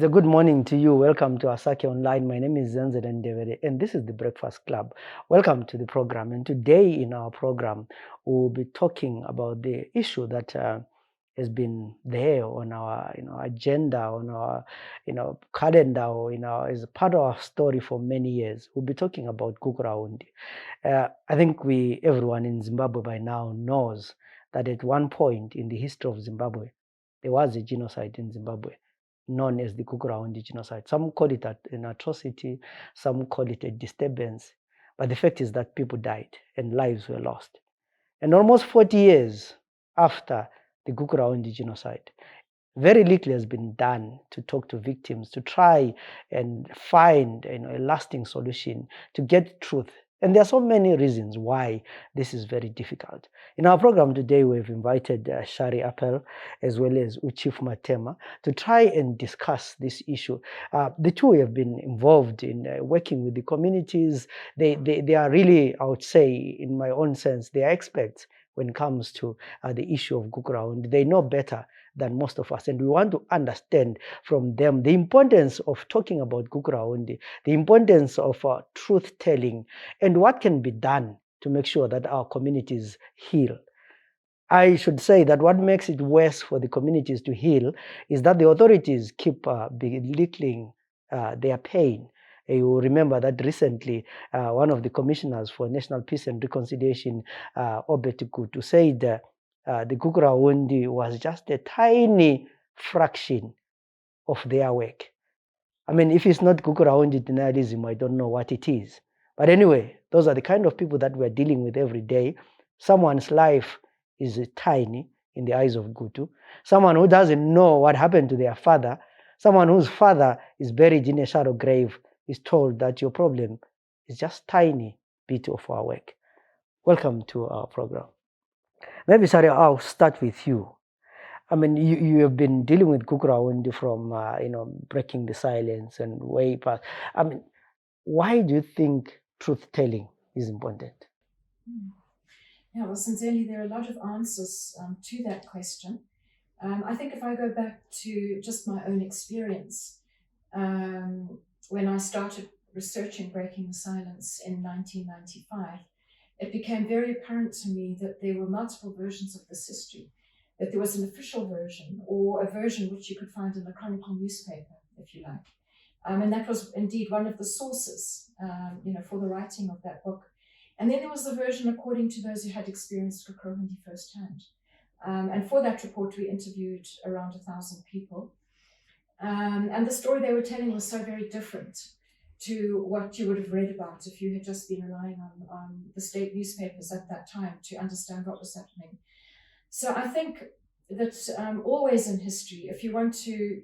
a good morning to you. Welcome to Asake Online. My name is Zenzele Ndebele, and this is the Breakfast Club. Welcome to the program. And today in our program, we'll be talking about the issue that has been there on our, agenda, on our, calendar, or is part of our story for many years. We'll be talking about Gukurahundi. I think everyone in Zimbabwe by now knows that at one point in the history of Zimbabwe, there was a genocide in Zimbabwe known as the Gukurahundi genocide. Some call it an atrocity, some call it a disturbance, but the fact is that people died and lives were lost. And almost 40 years after the Gukurahundi genocide, very little has been done to talk to victims, to try and find a lasting solution, to get truth. And there are so many reasons why this is very difficult. In our program today, we've invited Shari Eppel as well as Chief Mathema to try and discuss this issue. The two have been involved in working with the communities. They are really, I would say, in my own sense, they are experts when it comes to the issue of Gukurahundi. They know better than most of us, and we want to understand from them the importance of talking about Gukurahundi, the importance of truth telling, and what can be done to make sure that our communities heal. I should say that what makes it worse for the communities to heal is that the authorities keep belittling their pain. You will remember that recently one of the commissioners for National Peace and Reconciliation, Obet Kutu, said the Gukurahundi was just a tiny fraction of their work. I mean, if it's not Gukurahundi denialism, I don't know what it is. But anyway, those are the kind of people that we're dealing with every day. Someone's life is tiny in the eyes of Gutu. Someone who doesn't know what happened to their father, someone whose father is buried in a shallow grave, is told that your problem is just tiny bit of our work. Welcome to our program. Maybe, Shari, I'll start with you. I mean, you have been dealing with Gukurahundi from, breaking the silence and way past. I mean, why do you think truth telling is important? Yeah, well, sincerely, there are a lot of answers to that question. I think if I go back to just my own experience, when I started researching Breaking the Silence in 1995, it became very apparent to me that there were multiple versions of this history, that there was an official version or a version which you could find in the Chronicle newspaper, if you like. And that was indeed one of the sources, for the writing of that book. And then there was the version according to those who had experienced Gukurahundi firsthand. And for that report, we interviewed around 1,000 people. And the story they were telling was so very different to what you would have read about if you had just been relying on the state newspapers at that time to understand what was happening. So I think that always in history, if you want to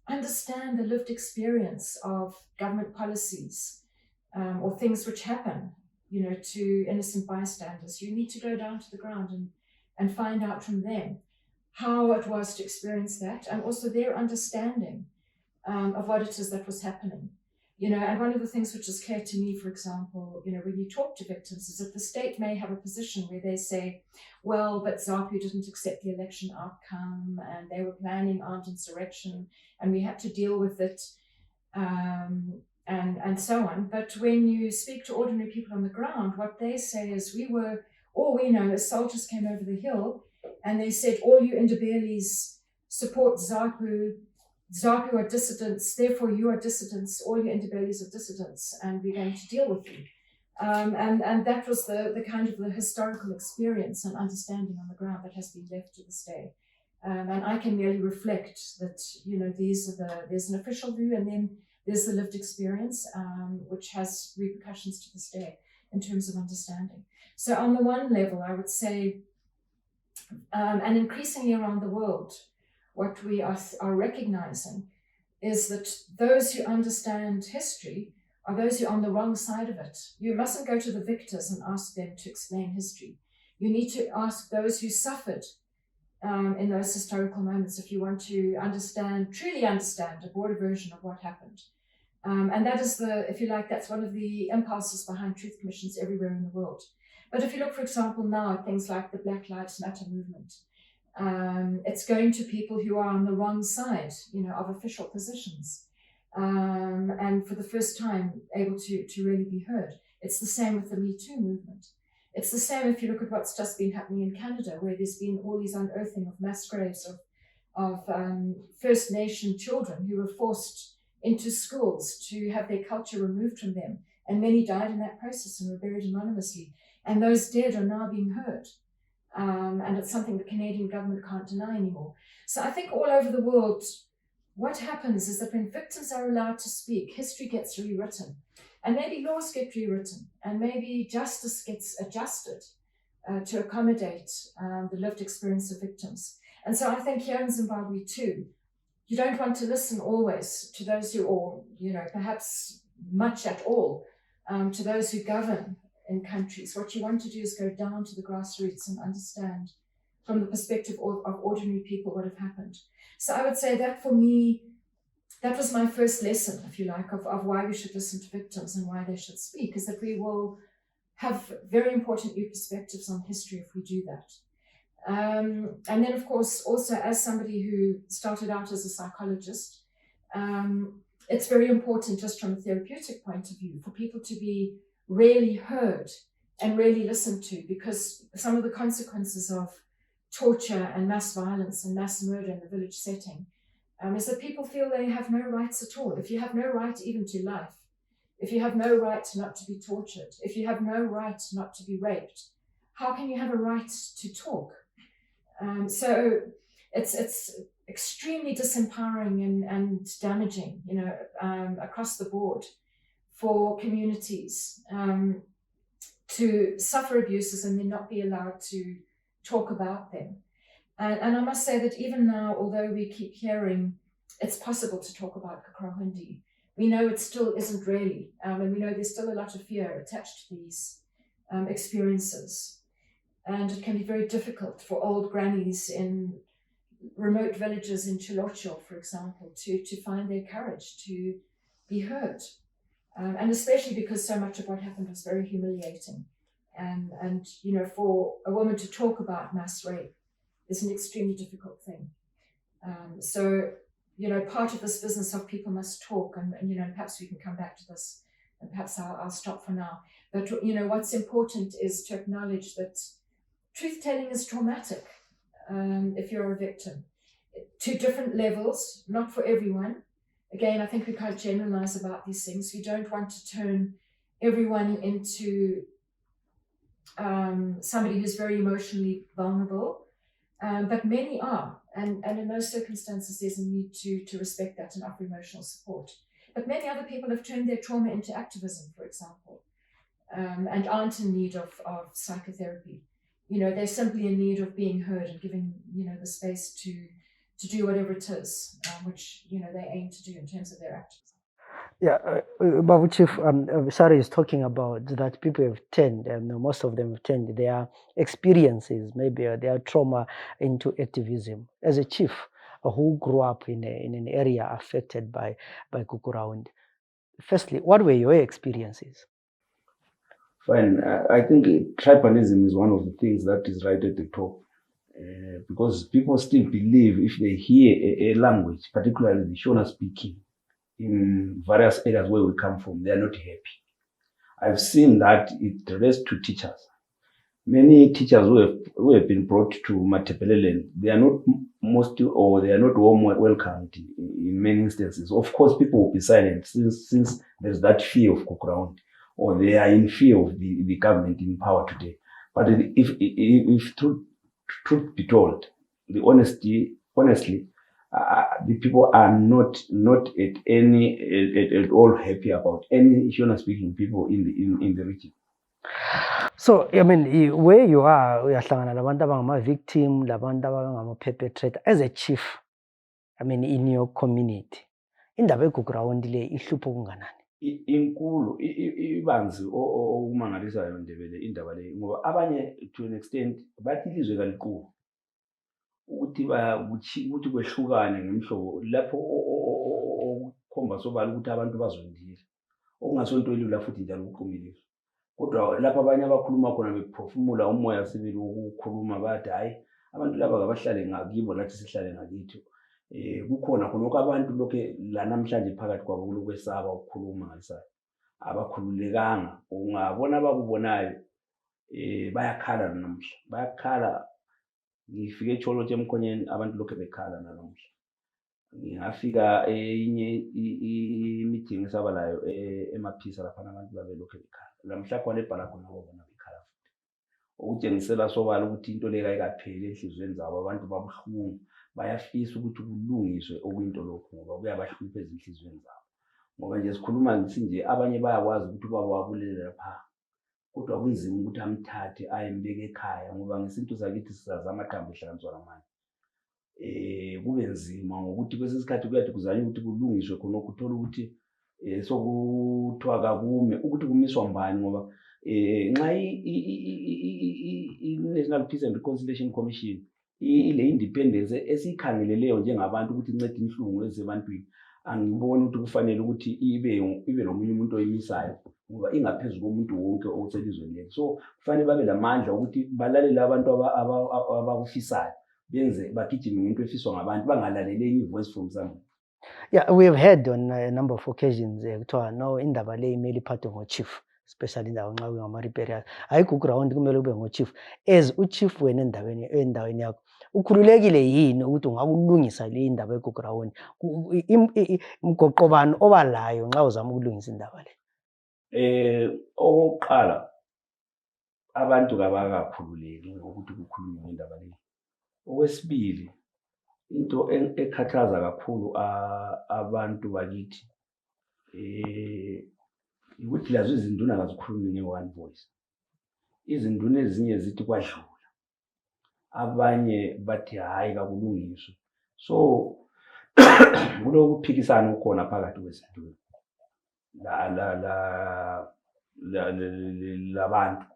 understand the lived experience of government policies or things which happen, to innocent bystanders, you need to go down to the ground and find out from them how it was to experience that, and also their understanding of what it is that was happening. And one of the things which is clear to me, for example, when you talk to victims, is that the state may have a position where they say, well, but ZAPU didn't accept the election outcome and they were planning armed insurrection and we had to deal with it, and so on. But when you speak to ordinary people on the ground, what they say is all we know is soldiers came over the hill and they said, all you Ndebeles support ZAPU. ZAPU are dissidents, therefore you are dissidents, all you Ndebeles are dissidents, and we're going to deal with you. And that was the kind of the historical experience and understanding on the ground that has been left to this day. And I can merely reflect that, there's an official view and then there's the lived experience, which has repercussions to this day in terms of understanding. So on the one level, I would say, and increasingly around the world, what we are recognizing is that those who understand history are those who are on the wrong side of it. You mustn't go to the victors and ask them to explain history. You need to ask those who suffered in those historical moments if you want to truly understand a broader version of what happened. And that is if you like, that's one of the impulses behind truth commissions everywhere in the world. But if you look, for example, now at things like the Black Lives Matter movement, it's going to people who are on the wrong side, of official positions. and for the first time able to really be heard. It's the same with the Me Too movement. It's the same if you look at what's just been happening in Canada, where there's been all these unearthing of mass graves of First Nation children who were forced into schools to have their culture removed from them. And many died in that process and were buried anonymously. And those dead are now being heard. And it's something the Canadian government can't deny anymore. So I think all over the world, what happens is that when victims are allowed to speak, history gets rewritten. And maybe laws get rewritten, and maybe justice gets adjusted to accommodate the lived experience of victims. And so I think here in Zimbabwe too, you don't want to listen always to those who, or perhaps much at all, to those who govern in countries. What you want to do is go down to the grassroots and understand from the perspective of ordinary people what have happened. So I would say that for me, that was my first lesson, if you like, of why we should listen to victims and why they should speak, is that we will have very important new perspectives on history if we do that. And then, of course, also as somebody who started out as a psychologist, it's very important just from a therapeutic point of view for people to be really heard and really listened to, because some of the consequences of torture and mass violence and mass murder in the village setting is that people feel they have no rights at all. If you have no right even to life, if you have no right not to be tortured, if you have no right not to be raped, how can you have a right to talk? So it's extremely disempowering and damaging, across the board for communities to suffer abuses and then not be allowed to talk about them. And I must say that even now, although we keep hearing it's possible to talk about Gukurahundi, we know it still isn't really, and we know there's still a lot of fear attached to these experiences. And it can be very difficult for old grannies in remote villages in Chilocho, for example, to find their courage to be heard. And especially because so much of what happened was very humiliating. And for a woman to talk about mass rape is an extremely difficult thing. So part of this business of people must talk, and perhaps we can come back to this, and perhaps I'll stop for now. But what's important is to acknowledge that truth telling is traumatic if you're a victim, to different levels, not for everyone. Again, I think we can't generalize about these things. We don't want to turn everyone into somebody who's very emotionally vulnerable, but many are. And in those circumstances, there's a need to respect that and offer emotional support. But many other people have turned their trauma into activism, for example, and aren't in need of psychotherapy. They're simply in need of being heard and giving, the space to do whatever it is, which, they aim to do in terms of their activism. Yeah, but Chief, Shari is talking about that people have turned, most of them have turned their experiences, maybe their trauma, into activism. As a chief who grew up in an area affected by Gukurahundi, firstly, what were your experiences? Fine. I think tribalism is one of the things that is right at the top, because people still believe if they hear a language, particularly the Shona speaking, in various areas where we come from, they are not happy. I've seen that it relates to teachers. Many teachers who have been brought to Mathema, they are not they are not warm welcomed in many instances. Of course, people will be silent since there's that fear of Gukurahundi, or they are in fear of the government in power today. But if truth be told, honestly, the people are not at all happy about any Shona speaking people in the region. So, where you are, uyahlangana labantu abangama-victim, labantu abangama-perpetrator. As a chief, in your community, indaba eGukurahundi le ihlupho kunganani? Inkulu ibanzi okumangalisayo Ndebele indaba le, ngoba abanye to an extent bathi ilizwe kaliqubu ukuthi kwehlukane ngemhlobo lapho okukhomba sobala ukuthi abantu bazondile, okungasonto elula futhi njalo ukuqumile. Kodwa lapha abanye abakhuluma khona bephefumula umoya sibili ukukhuluma bathi hayi abantu laba kabahlale ngakibo lathi sihlale ngakithi. kukhona khonokho abantu lokhe la namhlanje phakathi kwabo kulokwesaba ukukhuluma ngalisayo, abakhululekanga. Ungabona abakubonayo bayakhala namuhla, bayakhala. Ngifike eTsholotshe Emkhonyeni abantu lokhe bekhala nanamuhla. Ngingafika enye i-meeting esaba layo emaphisa lapha abantu babelokhe bekhala. Lamhla khona ebhala khona bona bekhala futhi. Okutshengisela sobala ukuthi into le ayikapheli enhlizweni zabo, abantu babuhlungu, bayafisa ukuthi kulungiswe okuyinto lokho ngoba kuyabahlupha ezinhlizweni zabo. Ngoba nje sikhuluma ngithi nje abanye bayakwazi ukuthi ubaba wabulele lapha, kodwa kunzima ukuthi amthathe ayembeke ekhaya ngoba ngesintu sakithi sisazi amathambo ehlanganiswa namanye. Kube nzima ngokuthi kwesinye isikhathi kuyathi kuzanywe ukuthi kulungiswe khonokho, uthola ukuthi sokuthiwa kakume ukuthi kumiswa mbani ngoba nxa i-National Peace and Reconciliation Commission ile independence esiyikhangeleleyo njengabantu ukuthi incede inhlungu ezebantwini, angiboni ukuthi kufanele ukuthi ibe nomunye umuntu oyimisayo ngoba ingaphezulu komuntu wonke oselizweni lethu. So kufanele babe lamandla ukuthi balalele abantu abakufisayo, benze bagijime ngento efiswa ngabantu, bangalaleli i-voice from someone. Yeah, we have heard on a number of occasions kuthiwa no, indaba le imele iphathwe ngo-chief, especially indaba nxa kungama-riparians. Hayi Gukurahundi kumele ube ngo-chief. As uchief wena endaweni yakho, ukhululekile yini ukuthi ungakulungisa le indaba eGukurahundi? Mgoqobani oba layo nxa uzama ukulungisa indaba le? Okokuqala, abantu kabakakhululeki ngokuthi kukhulunywe ngendaba le. Okwesibili, into ekhathaza kakhulu abantu bakithi ukuthi lazo izinduna kazikhulumi nge-one voice. Izinduna ezinye zithi kwadlula, abanye bathi hayi kakulungiswe. So kulokuphikisana ukhona phakathi kwezinduna labantu,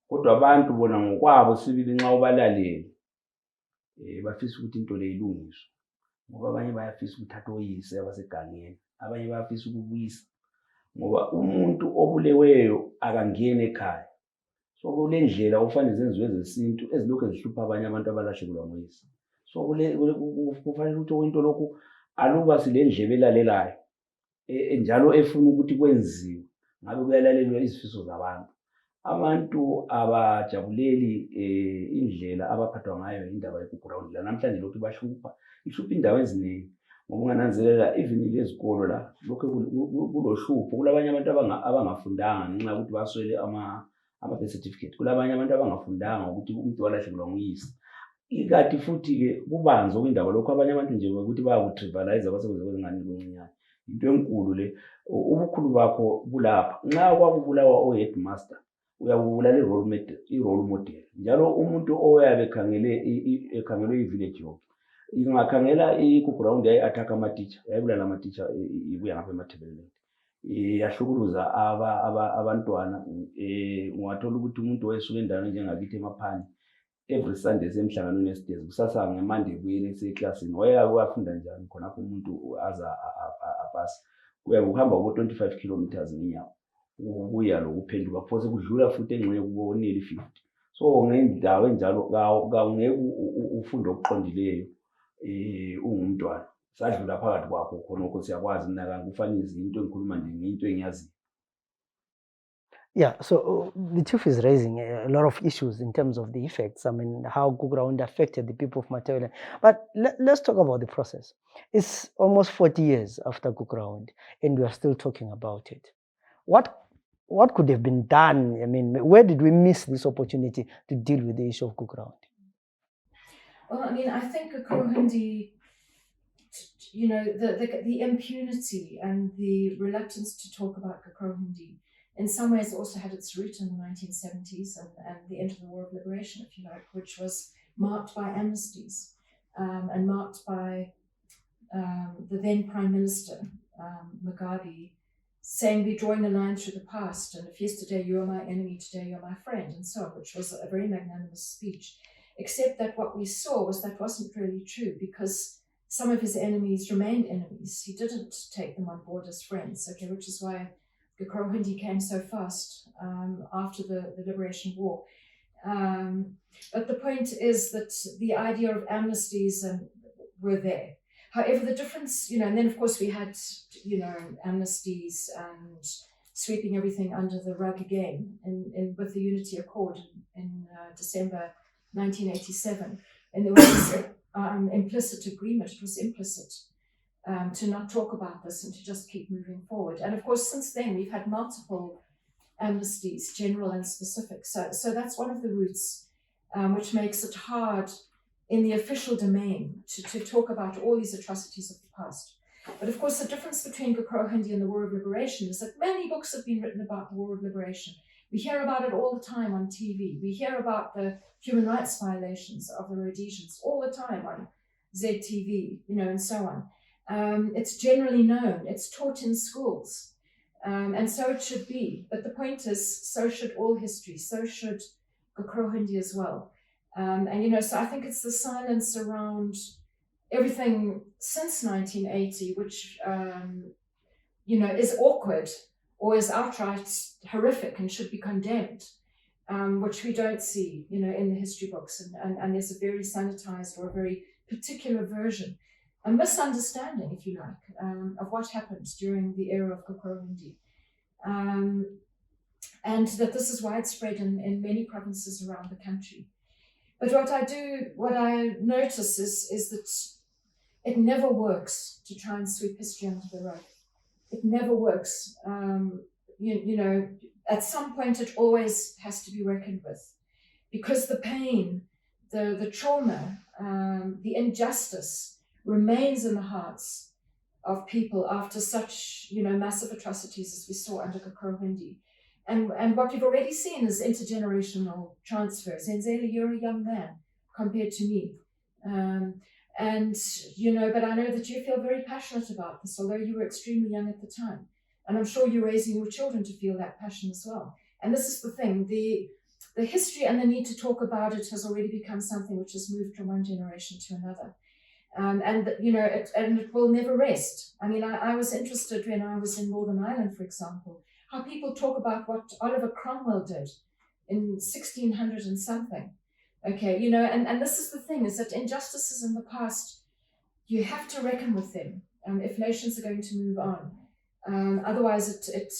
kodwa abantu bona ngokwabo sibili nxa ubalalele bafisa ukuthi into le ilungiswe ngoba abanye bayafisa ukuthatha oyise abasegangeni, abanye bayafisa ukubuyisa ngoba umuntu obuleweyo akangeni ekhaya. So kule ndlela kufanele zenziwe zesintu ezilokhu zihlupha abanye abantu abalahlekelwa ngoyise. So kufanele ukuthi okuyinto lokhu aluba sile ndlebe elalelayo njalo efuna ukuthi kwenziwe, ngabe kuyalalelwa izifiso zabantu. Abantu abajabuleli indlela abaphathwa ngayo indaba yeGukurahundi la namhlanje lokhu bahlupha, ihlupha indawo eziningi ngoba ungananzelela even lezikolo la lokho kulohlupho. Kulabanye abantu abangafundanga ngenxa yokuthi baswele ama-birth certificate. Kulabanye abantu abangafundanga ukuthi umuntu walahlekelwa nguyise. Ikati futhi-ke kubanzi okwindaba lokho, abanye abantu nje ukuthi bayakutribalize abasebenzi kwezingane kuncinyane. Into enkulu le, ubukhulu bakho bulapha. Nxa kwakubulawa o-headmaster uyabulala i-role model, njalo umuntu oyabe ekhangelwe i-village yonke. Ingakhangela iGukurahundi yayi-attack ama-teacher, yayibulala ama-teacher ibuya ngapha eMathebeleni, yahlukuluza abantwana. Ungathola ukuthi umuntu oyesuka endaweni njengakithi eMaphane every Sunday semhlanganweni esitezi, kusasa ngeMonday ebuyele eseklasini. Wayafunda njani khonapho umuntu aza apasi? Kuhamba ngo-25 kilometers ngenyawo ukuya lokuphenduka, phose kudlula futhi engxenye kubo nearly 50. So ngendawo enjalo kawungeke ufunde okuqondileyo ungumntwana. Sadlula phakathi kwakho khonokho siyakwazi mina kufanele into engikhuluma nje ngento engiyaziyo. Yeah, so the chief is raising a lot of issues in terms of the effects. I mean, how Gukurahundi affected the people of Mathema. But let's talk about the process. It's almost 40 years after Gukurahundi, and we are still talking about it. What could have been done? I mean, where did we miss this opportunity to deal with the issue of Gukurahundi? Well, I mean, I think Gukurahundi, you know, the impunity and the reluctance to talk about Gukurahundi in some ways also had its root in the 1970s and the end of the War of Liberation, if you like, which was marked by amnesties and marked by the then Prime Minister, Mugabe, saying we're drawing a line through the past, and if yesterday you are my enemy, today you're my friend, and so on, which was a very magnanimous speech. Except that what we saw was that wasn't really true, because some of his enemies remained enemies. He didn't take them on board as friends, okay, which is why Gukurahundi came so fast after the Liberation War. But the point is that the idea of amnesties were there. However, the difference, and then of course we had, amnesties and sweeping everything under the rug again with the Unity Accord in December 1987. And there was this implicit agreement, it was implicit, to not talk about this and to just keep moving forward. And of course, since then, we've had multiple amnesties, general and specific. So that's one of the roots which makes it hard in the official domain to talk about all these atrocities of the past. But of course, the difference between Gukurahundi and the War of Liberation is that many books have been written about the War of Liberation. We hear about it all the time on TV. We hear about the human rights violations of the Rhodesians all the time on ZTV, and so on. It's generally known. It's taught in schools. And so it should be. But the point is, so should all history. So should Gukurahundi as well. So I think it's the silence around everything since 1980, which, is awkward or is outright horrific and should be condemned, which we don't see, in the history books. And there's a very sanitized or a very particular version, a misunderstanding, if you like, of what happened during the era of Gukurahundi. And that this is widespread in many provinces around the country. But what I notice is that it never works to try and sweep history under the rug. It never works. At some point it always has to be reckoned with, because the pain, the trauma, the injustice remains in the hearts of people after such, massive atrocities as we saw under Gukurahundi. And what we've already seen is intergenerational transfer. Zenzele, you're a young man compared to me. But I know that you feel very passionate about this, although you were extremely young at the time. And I'm sure you're raising your children to feel that passion as well. And this is the thing, the history and the need to talk about it has already become something which has moved from one generation to another. It will never rest. I mean, I was interested when I was in Northern Ireland, for example, how people talk about what Oliver Cromwell did in 1600 and something. Okay, and this is the thing, is that injustices in the past, you have to reckon with them if nations are going to move on. Otherwise, it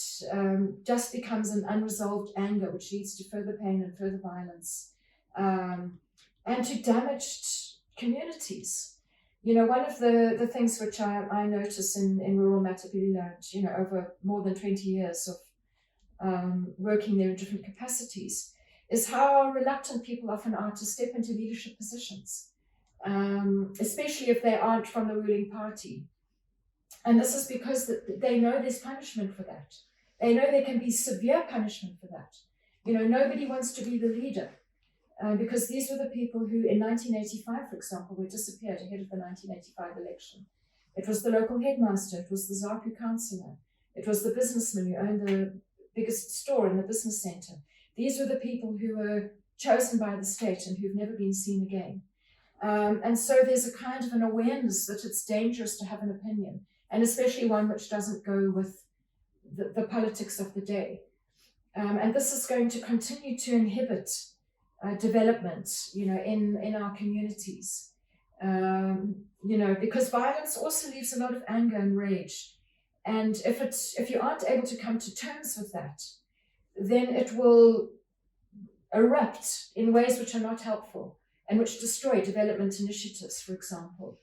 just becomes an unresolved anger, which leads to further pain and further violence, and to damaged communities. One of the things which I notice in rural Mathema, over more than 20 years of working there in different capacities, is how reluctant people often are to step into leadership positions, especially if they aren't from the ruling party. And this is because they know there's punishment for that. They know there can be severe punishment for that. Nobody wants to be the leader. Because these were the people who, in 1985, for example, were disappeared ahead of the 1985 election. It was the local headmaster, it was the ZAPU councillor, it was the businessman who owned the biggest store in the business centre. These were the people who were chosen by the state and who've never been seen again. And so there's a kind of an awareness that it's dangerous to have an opinion, and especially one which doesn't go with the politics of the day. And this is going to continue to inhibit development, in our communities, because violence also leaves a lot of anger and rage. And if you aren't able to come to terms with that, then it will erupt in ways which are not helpful and which destroy development initiatives, for example.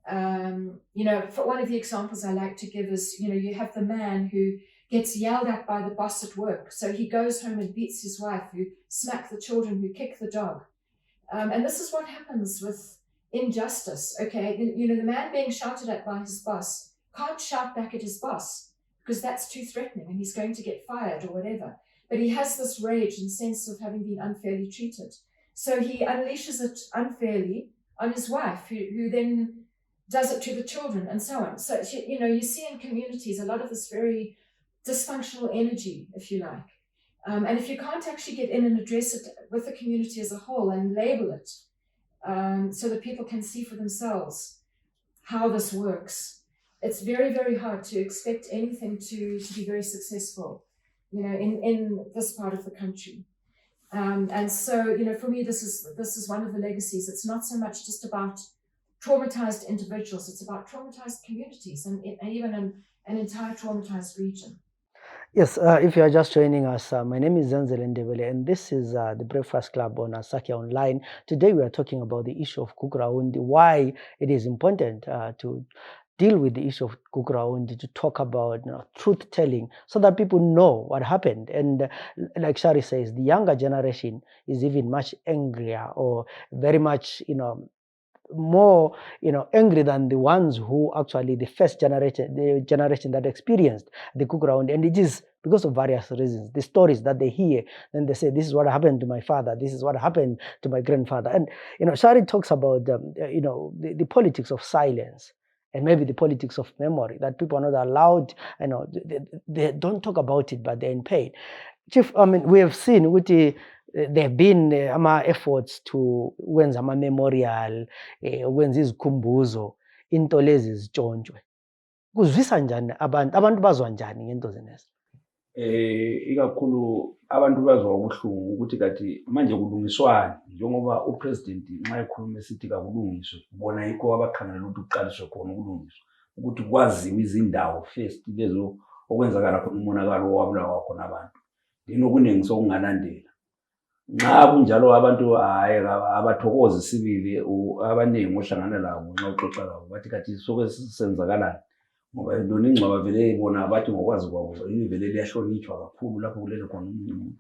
For one of the examples I like to give is, you have the man who gets yelled at by the boss at work. So he goes home and beats his wife, who smack the children, who kick the dog. And this is what happens with injustice. Okay, the man being shouted at by his boss can't shout back at his boss because that's too threatening and he's going to get fired or whatever. But he has this rage and sense of having been unfairly treated. So he unleashes it unfairly on his wife, who then does it to the children and so on. So, you see in communities a lot of this very dysfunctional energy, if you like. And if you can't actually get in and address it with the community as a whole and label it so that people can see for themselves how this works, it's very, very hard to expect anything to be very successful, in this part of the country. And so, for me, this is one of the legacies. It's not so much just about traumatized individuals. It's about traumatized communities and even an entire traumatized region. Yes, if you are just joining us, my name is Zenzele Ndebele, and this is the Breakfast Club on Asake Online. Today we are talking about the issue of Gukurahundi, why it is important to deal with the issue of Gukurahundi, to talk about truth telling, so that people know what happened. And like Shari says, the younger generation is even much angrier, or very much, more angry than the ones who actually the first generation, the generation that experienced the Gukurahundi. And it is because of various reasons, the stories that they hear, then they say, this is what happened to my father, this is what happened to my grandfather. And Shari talks about the politics of silence, and maybe the politics of memory, that people are not allowed, they don't talk about it, but they're in pain. Chief, I mean, we have seen with there have been efforts to wenza ama-memorial, wenza izikhumbuzo, into lezi zitshontshwe. Kuzwisa njani abantu bazwa njani ngento zenezi? Ikakhulu abantu bazwa ubuhlungu ukuthi kathi manje kulungiswane, njengoba upresident nxa ekhuluma esithi kakulungiswe, bona yikho abakhangela ukuthi kuqaliswe khona ukulungiswa, ukuthi kwaziwe izindawo first lezo okwenzakala khona umonakalo owabulawa khona abantu. Then okuningi sokungalandela. Nxa kunjalo abantu abathokozi sibili, abaningi ohlangana labo nxa uxoxa labo bathi kathi soke sisenzakalani, ngoba lona ingcwaba vele bona bathi ngokwazi kwabo vele liyahlonitshwa kakhulu lapho kulele khona umuntu,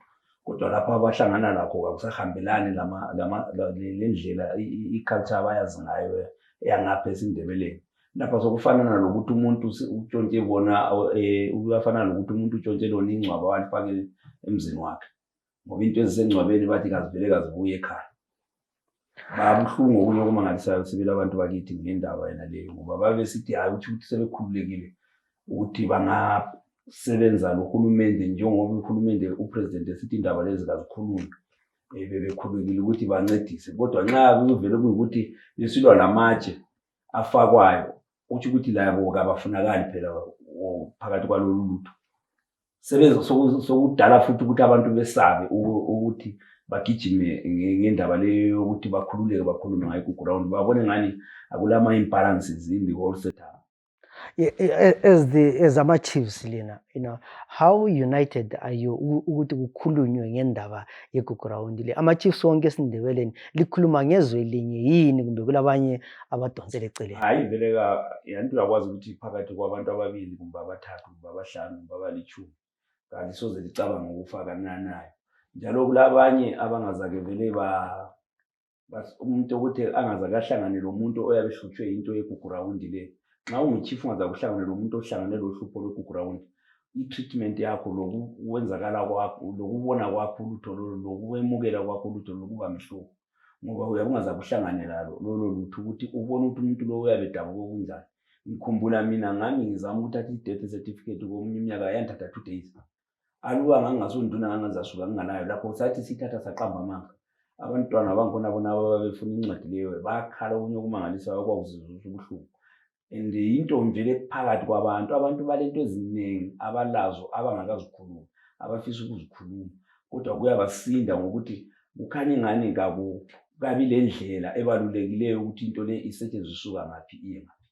kodwa lapho abahlangana lakho akusahambelani lendlela iculture abayazi ngayo yangapha esindebeleni. Lapha sokufana nalokuthi umuntu utshontshe bona, uyafana nokuthi umuntu utshontshe lona ingcwaba walifake emzini wakhe, ngoba into ezisengcwabeni bathi kazivele kazibuye ekhaya. Babuhlungu okunye okumangalisayo sibili abantu bakithi ngendaba yena leyo, ngoba babe sithi hayi ukuthi sebekhululekile ukuthi bangasebenza nohulumende, njengoba uhulumende upresident esithi indaba lezi kazikhulunywe, bebekhululekile ukuthi bancedise. Kodwa nxa kuvele kuyukuthi besilwa namatshe afakwayo, uthi ukuthi labo kabafunakali phela phakathi kwalolu lutho. Sokudala futhi ukuthi abantu besabe ukuthi bagijime ngendaba leyo yokuthi bakhululeke bakhulume ngayo Gukurahundi, babone ngani akulama imbalances in the whole setup. As ama-chiefs lena, how united are you ukuthi kukhulunywe ngendaba yeGukurahundi le? Ama-chiefs wonke esindebeleni likhuluma ngezwe linye yini, kumbe kulabanye abadonsela eceleni? Hayi vele yanto uyakwazi ukuthi phakathi kwabantu ababili kumbe abathathu kumbe abahlanu kumbe abalitshumi kanti soze licabanga ukufaka nayo. Njalo kulabanye abangazake vele umuntu ukuthi angazake ahlangane lo muntu oyabe ehlutshwe into yeGukurahundi le. Nxa unguchief ungaza kuhlangana lo muntu ohlangane lo hlupho lweGukurahundi, i-treatment yakho, lokwenzakala kwakho, lokubona kwakho ulutho lolo, lokwemukela kwakho ulutho lokuba mhlophe, ngoba uyabe ungaza kuhlangane lalo lolo lutho ukuthi ubone ukuthi umuntu lo uyabe dabuka kunjani. Ngikhumbula mina ngami ngizama ukuthatha i-death certificate komunye iminyaka yanthatha 2 days. Aluba ngangasonduna ngangazasuka nginganayo lapho sathi sithatha saqamba amanga. Abantwana bankhona bona ababefuna incwadi leyo bakhala okunye okumangalisayo okwakuzizwa ubuhlungu. And into mvele phakathi kwabantu, abantu balento eziningi abalazo abangakazikhuluma, abafisa ukuzikhuluma, kodwa kuyabasinda ngokuthi kukhanye ngani kabi le ndlela ebalulekileyo ukuthi into le isetshenziswa ngaphi iye ngaphi.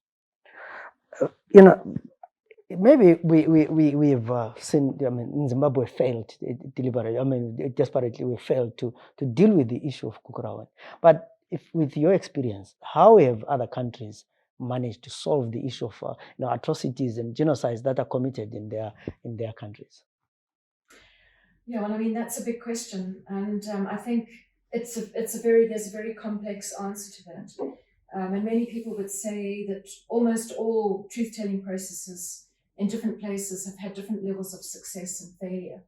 Maybe we've seen, in Zimbabwe failed deliberately, desperately we failed to deal with the issue of Gukurahundi. But with your experience, how have other countries managed to solve the issue of atrocities and genocides that are committed in their countries? Yeah, well, I mean, that's a big question, and I think there's a very complex answer to that. And many people would say that almost all truth-telling processes in different places have had different levels of success and failure.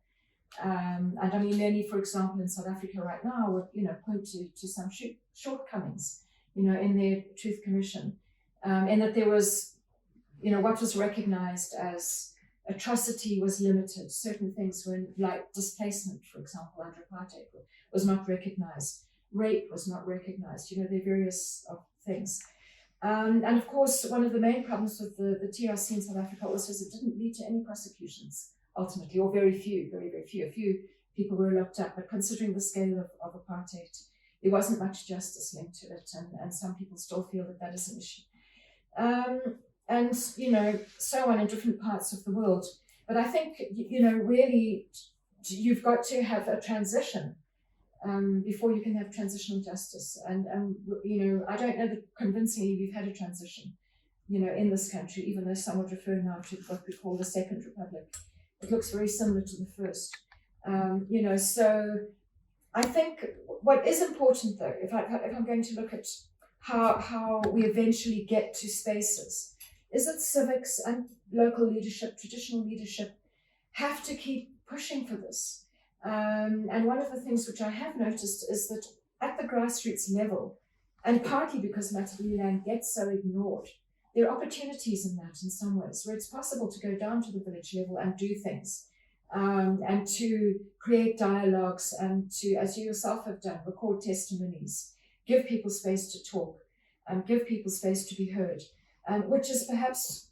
And I mean, many, for example, in South Africa right now would, point to some shortcomings, in their Truth Commission, and that there was, what was recognized as atrocity was limited. Certain things were like displacement, for example, under apartheid was not recognized. Rape was not recognized. There are various things. And of course, one of the main problems with the TRC in South Africa was it didn't lead to any prosecutions, ultimately, or very few. A few people were locked up. But considering the scale of apartheid, there wasn't much justice linked to it, and some people still feel that that is an issue. And, so on in different parts of the world. But I think, really, you've got to have a transition before you can have transitional justice. And I don't know that convincingly we've had a transition, in this country, even though some would refer now to what we call the Second Republic. It looks very similar to the first. So I think what is important, though, if I'm going to look at how we eventually get to spaces, is that civics and local leadership, traditional leadership, have to keep pushing for this. And one of the things which I have noticed is that at the grassroots level, and partly because Mathema gets so ignored, there are opportunities in that in some ways, where it's possible to go down to the village level and do things, and to create dialogues, and to, as you yourself have done, record testimonies, give people space to talk, and give people space to be heard, which is perhaps,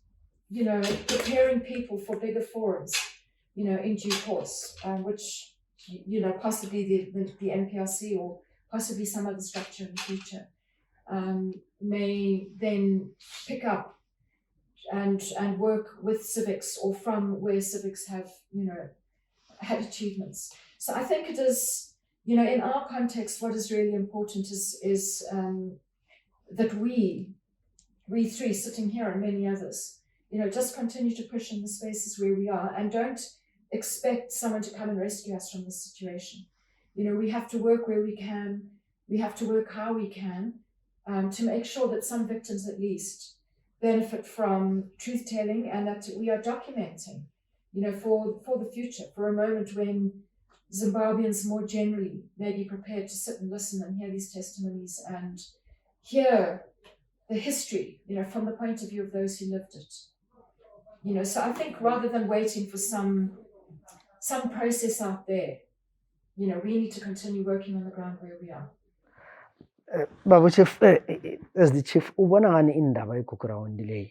preparing people for bigger forums, in due course, which, possibly the NPRC or possibly some other structure in the future may then pick up and work with civics, or from where civics have, had achievements. So I think it is, in our context, what is really important is that we three sitting here and many others, just continue to push in the spaces where we are, and don't expect someone to come and rescue us from this situation. We have to work where we can, we have to work how we can, to make sure that some victims at least benefit from truth telling, and that we are documenting, for the future, for a moment when Zimbabweans more generally may be prepared to sit and listen and hear these testimonies and hear the history, from the point of view of those who lived it. So I think rather than waiting for some process out there, we need to continue working on the ground where we are. Baba Chief, as the chief, ubona ngani indaba yeGukurahundi leyo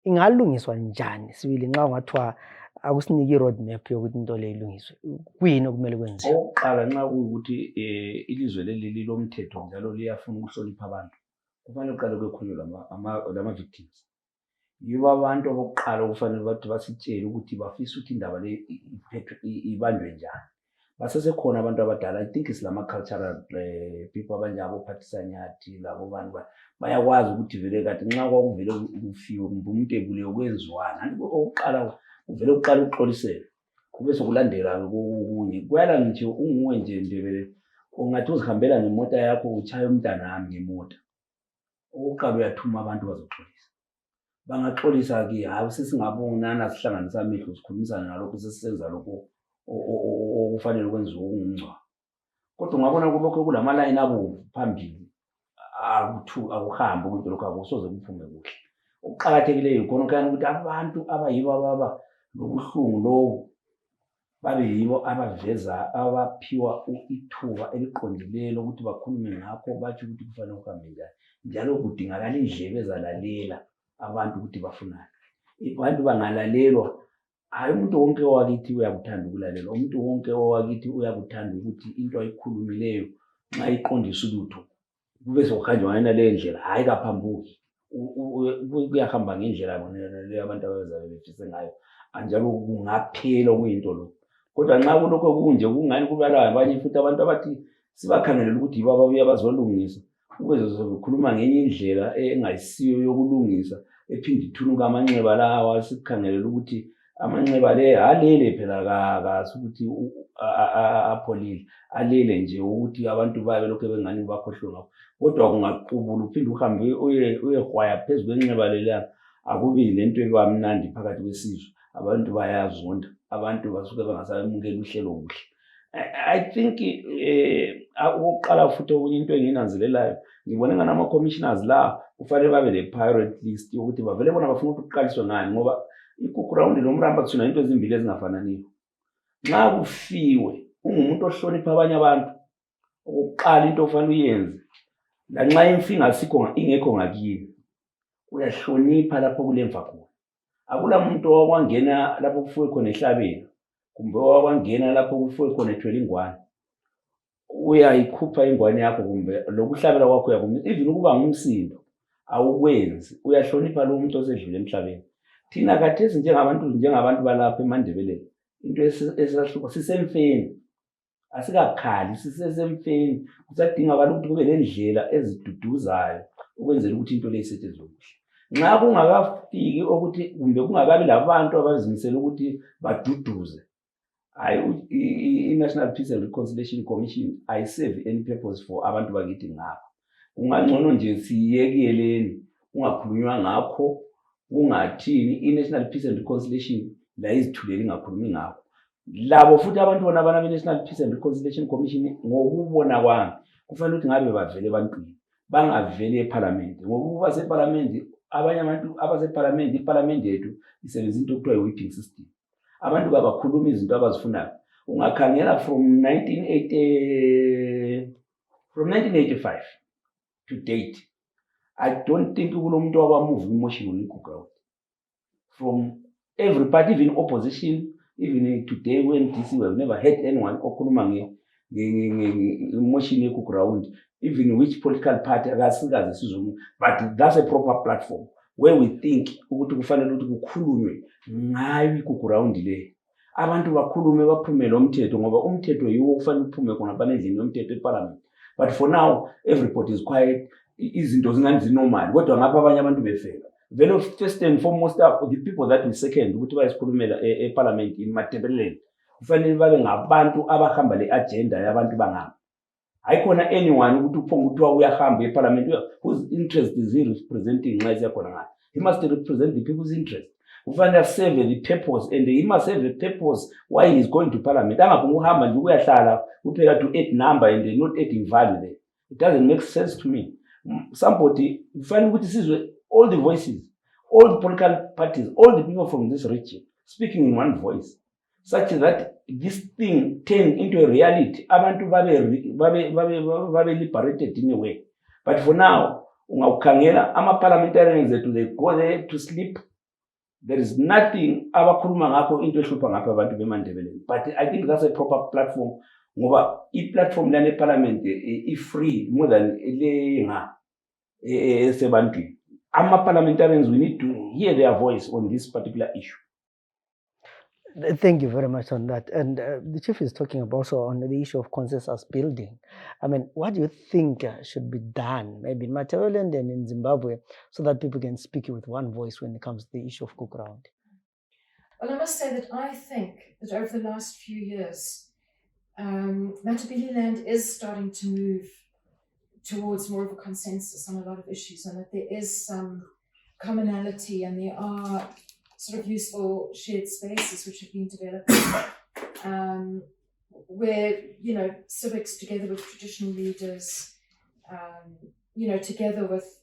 ingalungiswa njani sibili nxa ngathiwa akusiniki i-road map yokuthi into leyo ilungiswe, kuyini okumele kwenziwe? Oqala nxa kuyukuthi ilizwe leli lilomthetho njalo liyafuna ukuhlonipha abantu, kufanele uqale kukhulunywe lama-victims. Yibo abantu abokuqala okufanele bathi basitshele ukuthi bafisa ukuthi indaba le ibanjwe njani. Basesekhona abantu abadala, I think silama-cultural people abanjengabo Phathisanyathi, labo bantu bayakwazi ukuthi vele kade nxa kwakuvele kufiwe kumbe umuntu ebulewe kwenziwani. Anti okokuqala uvele uqala ukuxolisela, kube sokulandela okunye. Kuyala ngithi unguwe nje Ndebele, ungathi uzihambela ngemota yakho uchaye umntanami ngemota. Okokuqala uyathuma abantu bazoxolisa. Bangaxolisa-ke, hayi sesingabonana sihlanganisa amehlo sikhulumisana ngalokho sesisenza lokho okufanele kwenziwe okungumngcwabo. Kodwa ungabona kulokho kulamalayini abomvu phambili, akuhambi ukuthi lokho akusoze kuphume kuhle. Okuqakathekileyo khona kanye ukuthi abantu abayibo ababa lobuhlungu lobu babe yibo abaveza, abaphiwa ithuba eliqondileyo lokuthi bakhulume ngakho, batsho ukuthi kufanele kuhambe njani. Njalo kudingakala indlebe ezalalela abantu ukuthi bafunani. Abantu bangalalelwa, hayi umuntu wonke owakithi uyakuthanda ukulalelwa, umuntu wonke owakithi uyakuthanda ukuthi into ayikhulumileyo nxa iqondisa ulutho kube sokuhanjwa ngayo naleyo ndlela, hayi kaphambuki. Kuyahamba ngendlela leyo abantu abazabe befise ngayo, anjalo kungaphela okuyinto lokho. Kodwa nxa kulokho kunje kungani kubala abanye futhi abantu abathi sibakhangelela ukuthi yibo ababuya bazolungisa, kube zokhuluma ngenye indlela engayisiyo yokulungisa, ephinde ithunuka amanxeba lawa sikhangelela ukuthi amanxeba le alele phela kaso ukuthi apholile, alele nje ukuthi abantu babe lokho bengani bakhohlwe ngakho. Kodwa kungaqubula uphinde uhambe uyehwaya phezu kwenxeba leliyana, akubi lento ebamnandi phakathi kwesizwe. Abantu bayazonda, abantu basuke bangasamukela uhlelo kuhle. I think okokuqala futhi okunye into enginanzelelayo, ngibone ngani ama-commissioners la kufanele babe le-pirate list yokuthi bavele bona bafuna ukuthi kuqaliswe ngani, ngoba iGukurahundi nomramba kuthina into ezimbili ezingafananiyo. Nxa kufiwe ungumuntu ohlonipha abanye abantu, okokuqala into ofanele uyenze, lanxa imfi ingekho ngakini, uyahlonipha lapho kulemva khona. Akula muntu owakwangena lapho kufiwe khona ehlabeni, kumbe owakwangena lapho kufiwe khona ethwele ingwane. uyayikhupha ingwane yakho kumbe lokuhlabela kwakho uyakumisa, even ukuba ngumsindo awukwenzi, uyahlonipha lo muntu osedlule emhlabeni. Thina khathesi njengabantu balapha eMandebeleni, into esahluka sisemfeni, asikakhali, sisesemfeni. Kusadingakala ukuthi kube nendlela eziduduzayo ukwenzela ukuthi into le isetshenzwe kuhle. Nxa kungakafiki ukuthi kumbe kungakabi labantu abazimisela ukuthi baduduze, i-National Peace and Reconciliation Commission ayiserve any purpose for abantu bakithi ngapha. Ungangcono nje siyekeleni, ungakhulunywa ngakho, ungathini. I-National Peace and Reconciliation la izithulele ingakhulumi ngakho. Labo futhi abantu bona be-National Peace and Reconciliation Commission ngokubona kwami kufanele ukuthi ngabe bavele ebantwini, bangaveli eParliament. Ngokuba seParliament, abanye abantu abaseParliament, iParliament yethu isebenza into okuthiwa i-whipping system. Abantu babakhuluma izinto abazifunayo. Ungakhangela from 1985 to date, I don't think kulo muntu wabamove emotional Gukurahundi. From every party, even opposition, even today when DC, we have never heard anyone okhuluma nge-emotion Gukurahundi, even which political party, but that's a proper platform where we think ukuthi kufanele ukuthi kukhulunywe ngayo Gukurahundi le. Abantu bakhulume baphume lo mthetho ngoba umthetho yiwo kufanele uphume khona panendlini yomthetho eParliament. But for now everybody is quiet, izinto zinganzi normal, kodwa ngapha abanye abantu befela. Vele first and foremost the people that we second ukuthi bayisikhulumela eParliament iMathebeleni kufanele babe ngabantu abahamba le agenda yabantu bangapha. Hayikhona anyone ukuthi uphonga ukuthi uyahamba eParliament whose interest is he representing nxa isiyakhona ngayo. He must represent the people's interest. Kufanele serve the purpose, and he must have a purpose why he is going to Parliament. Angaphonga uhamba nje ukuyahlala kuphela to add number and not adding value there. It doesn't make sense to me. Somebody kufanele ukuthi sizwe all the voices, all the political parties, all the people from this region speaking in one voice, such that this thing turn into a reality. Abantu babe liberated in a way. But for now, ungakhangela ama-parliamentarians that they go there to sleep. There is nothing abakhuluma ngakho into ehlupha ngapha abantu beMandebeleni. But I think that's a proper platform ngoba i-platform lana eParliament i-free more than le nga esebantwini. Ama-parliamentarians, we need to hear their voice on this particular issue. Thank you very much on that. And the chief is talking about also on the issue of consensus building. I mean, what do you think should be done, maybe in Mathema and in Zimbabwe, so that people can speak with one voice when it comes to the issue of Gukurahundi? Well, I must say that I think that over the last few years, Mathema is starting to move towards more of a consensus on a lot of issues, and that there is some commonality and there are sort of useful shared spaces which have been developed where, you know, civics together with traditional leaders, you know, together with,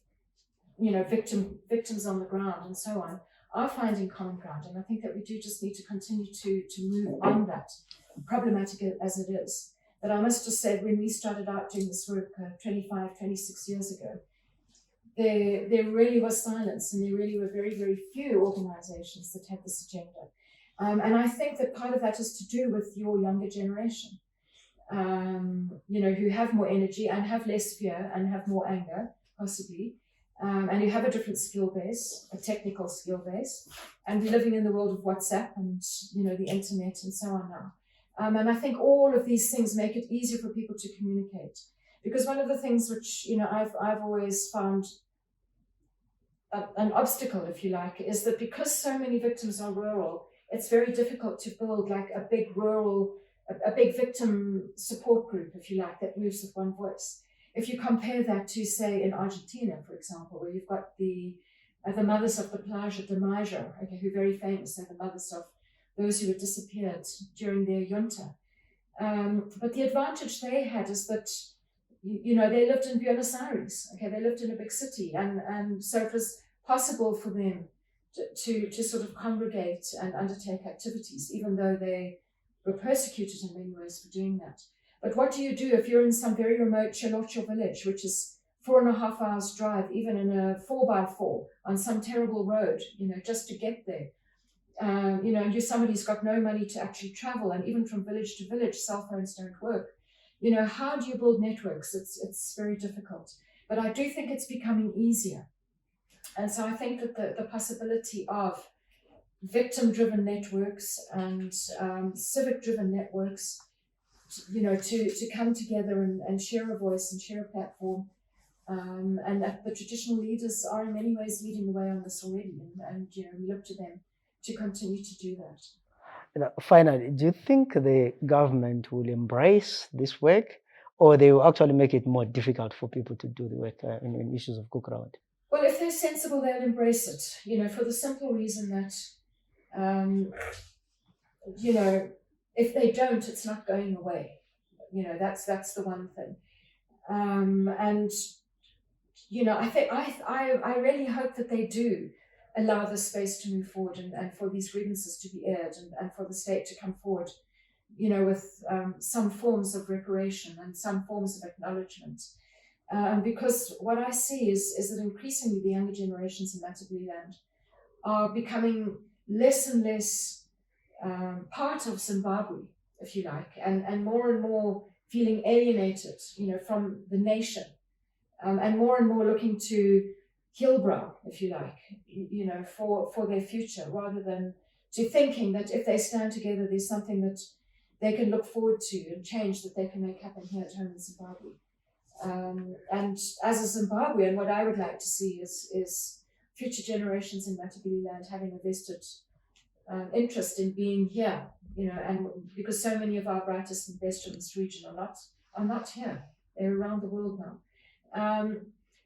you know, victims on the ground and so on, are finding common ground. And I think that we do just need to continue to move on that, problematic as it is. But I must just say, when we started out doing this work 25, 26 years ago, there really was silence, and there really were very, very few organizations that had this agenda. And I think that part of that is to do with your younger generation, you know, who have more energy and have less fear and have more anger, possibly, and who have a different skill base, a technical skill base. And we're living in the world of WhatsApp and, you know, the internet and so on now. And I think all of these things make it easier for people to communicate. Because one of the things which, you know, I've always found an obstacle, if you like, is that because so many victims are rural, it's very difficult to build like a big victim support group, if you like, that moves with one voice. If you compare that to, say, in Argentina, for example, where you've got the mothers of the Playa de Mayo, okay, who are very famous, they're the mothers of those who had disappeared during their junta. But the advantage they had is that, you know, they lived in Buenos Aires, okay, they lived in a big city, and so it was possible for them to sort of congregate and undertake activities, even though they were persecuted in many ways for doing that. But what do you do if you're in some very remote Chalocho village, which is 4.5 hours drive, even in a 4x4 on some terrible road, you know, just to get there? You know, and you're somebody who's got no money to actually travel, and even from village to village, cell phones don't work. how do you build networks? It's very difficult. But I do think it's becoming easier. And so I think that the possibility of victim-driven networks and civic-driven networks, to come together and share a voice and share a platform, and that the traditional leaders are in many ways leading the way on this already, and we look to them to continue to do that. Finally, do you think the government will embrace this work, or they will actually make it more difficult for people to do the work in issues of Gukurahundi? Well, if they're sensible, they'll embrace it, for the simple reason that, if they don't, it's not going away. That's the one thing. And, I really hope that they do allow the space to move forward and for these grievances to be aired and for the state to come forward, with some forms of reparation and some forms of acknowledgement. Because what I see is that increasingly the younger generations in Mathema are becoming less and less part of Zimbabwe, if you like, and more feeling alienated, from the nation, and more looking to Hillbrow, if you like, for their future, rather than to thinking that if they stand together, there's something that they can look forward to and change that they can make happen here at home in Zimbabwe. And as a Zimbabwean, what I would like to see is future generations in Matabeleland having a vested interest in being here, and because so many of our brightest and best in this region are not here. They're around the world now.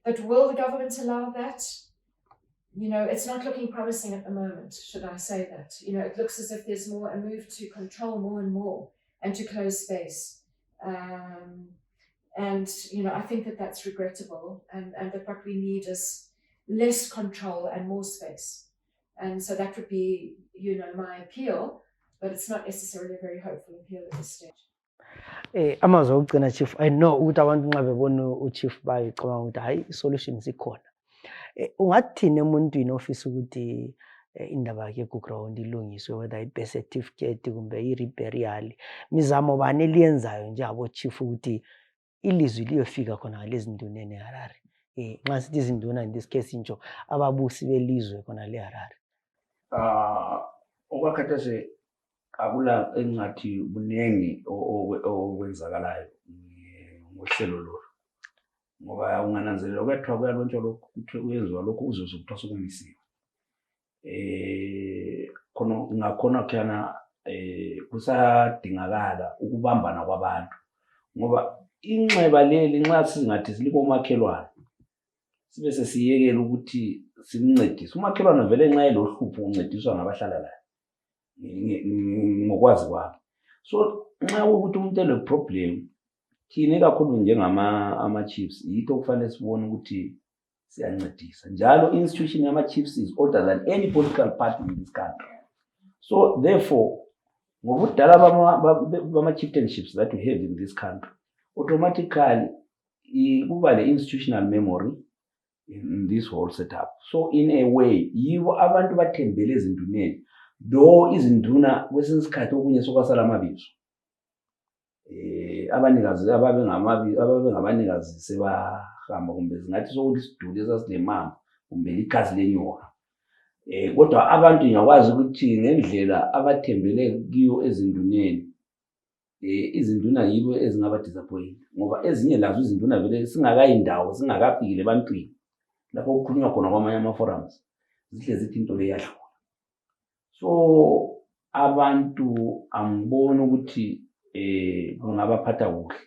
But will the government allow that? It's not looking promising at the moment, should I say that. It looks as if there's a move to control more and more and to close space. And, I think that that's regrettable, and that what we need is less control and more space. And so that would be, my appeal, but it's not necessarily a very hopeful appeal at this stage. Amazwi okugcina chief, I know ukuthi abantu nxa bebona uchief bayicabanga ukuthi hayi solution sikhona. Ungathini emuntwini ofisa ukuthi indaba yakhe Gukurahundi ilungiswe, whether i-birth certificate kumbe i-reburial, mizamo bani eliyenzayo njengabo chief ukuthi ilizwi liyofika khona lezi nduneni eHarare? Nxa sithi izinduna in this case nje ababusi belizwe khona le Harare. Okwakhathesi akula engathi bunengi okwenzakalayo ngohlelo lolu, ngoba ungananzelela kwethiwa kuyalontshwa lokhu kuyenziwa lokhu uzoze kuthiwa sokumisiwe. Ngakhona khona kusadingakala ukubambana kwabantu, ngoba inxeba leli nxa singathi silikomakhelwane sibe sesiyekela ukuthi simncedise umakhelwane vele nxa elohlupho uncediswa ngabahlala la ngokwazi kwami. So nxa ukuthi umuntu ele-problem, thina kakhulu njengama-chiefs yito kufanele sibone ukuthi siyancedisa. Njalo institution yama-chiefs is older than any political party in this country. So therefore, ngobudala bama-chieftainships that we have in this country, automatically kuba le-institutional memory in this whole setup. So in a way, yibo abantu bathembele ezinduneni, though izinduna kwesinye isikhathi okunye sokwasala amabizo. Abanikazi ababengabanikazi sebahamba kumbe singathi sokuthi isiduli esasinemama kumbe likhazi lenyoka. Kodwa abantu ngiyakwazi ukuthi ngendlela abathembele kiyo ezinduneni, izinduna yibo ezingaba disappoint, ngoba ezinye lazo izinduna vele singakayindawo singakafikile ebantwini lapho kukhulunywa khona kwamanye ama-forums zihle zithi into leyadlula. So abantu angibona ukuthi kungabaphatha kuhle,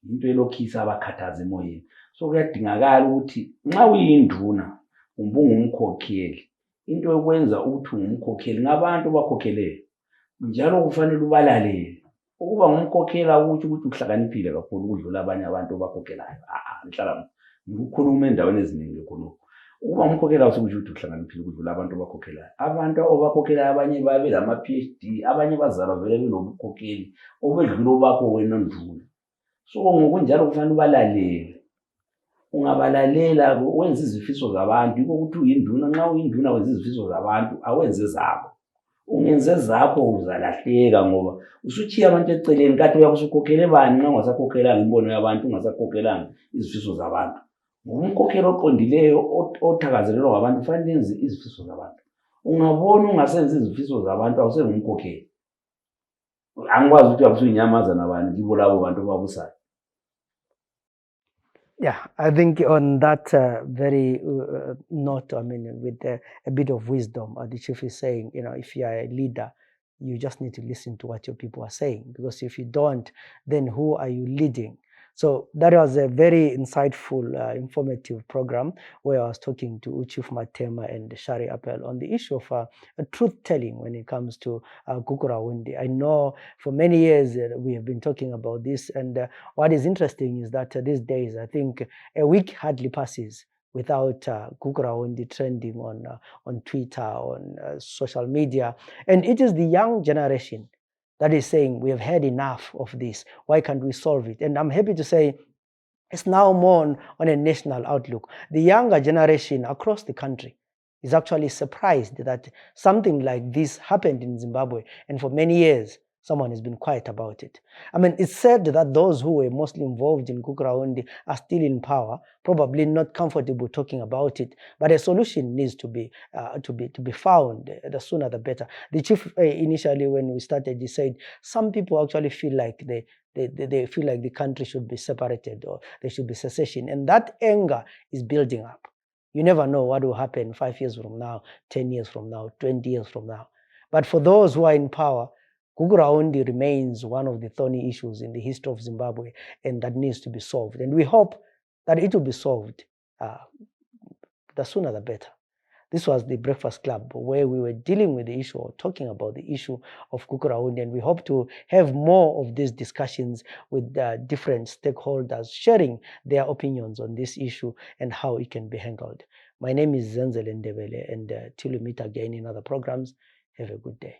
into elokhisa abakhathaza emoyeni. So kuyadingakala ukuthi nxa uyinduna ungumkhokheli, into yokwenza ukuthi ungumkhokheli ngabantu bakhokheleyo, njalo kufanele ubalalele. Ukuba ngumkhokheli ukuthi uhlakaniphile kakhulu ukudlula abanye abantu bakhokhelayo. Ngihlala ngikhuluma endaweni eziningi khona. Ukuba ngumkhokheli awusukusho ukuthi uhlakaniphile ukudlula abantu bakhokhelayo. Abantu obakhokhelayo abanye babe lama-PhD, abanye bazalwa vele benobukhokheli obedlula obakho wena nduna. So ngokunjalo kufanele ubalalele. Ungabalalela wenza izifiso zabantu, yiko ukuthi uyinduna. Nxa uyinduna wenza izifiso zabantu awenze zabo. ungenze zakho uzalahleka ngoba usuchiya abantu eceleni kanti uyakukhokhela bani nxa ungasakhokhelanga imbono yabantu ungasakhokhelanga izifiso zabantu. Ngumkhokheli oqondileyo othakazelelwa ngabantu kufanele enze izifiso zabantu. Ungabona ungasenzi izifiso zabantu awusengumkhokheli. Angikwazi ukuthi akusuyinyamazana bani kibo labo bantu babusayo. Yeah, I think on that very note, I mean, with a bit of wisdom, the chief is saying, if you are a leader, you just need to listen to what your people are saying, because if you don't, then who are you leading? So that was a very insightful, informative program where I was talking to Chief Mathema and Shari Eppel on the issue of truth telling when it comes to Gukurahundi. I know for many years we have been talking about this, and what is interesting is that these days, I think a week hardly passes without Gukurahundi trending on Twitter, on social media, and it is the young generation that is saying, we have had enough of this. Why can't we solve it? And I'm happy to say it's now more on a national outlook. The younger generation across the country is actually surprised that something like this happened in Zimbabwe. And for many years, someone has been quiet about it. I mean, it's said that those who were mostly involved in Gukurahundi are still in power, probably not comfortable talking about it. But a solution needs to be found. The sooner the better. The chief initially, when we started, he said some people actually feel like they feel like the country should be separated or there should be secession, and that anger is building up. You never know what will happen 5 years from now, 10 years from now, 20 years from now. But for those who are in power, Gukurahundi remains one of the thorny issues in the history of Zimbabwe, and that needs to be solved. And we hope that it will be solved the sooner the better. This was the Breakfast Club, where we were dealing with the issue or talking about the issue of Gukurahundi, and we hope to have more of these discussions with different stakeholders sharing their opinions on this issue and how it can be handled. My name is Zenzele Ndebele, and till we meet again in other programs, have a good day.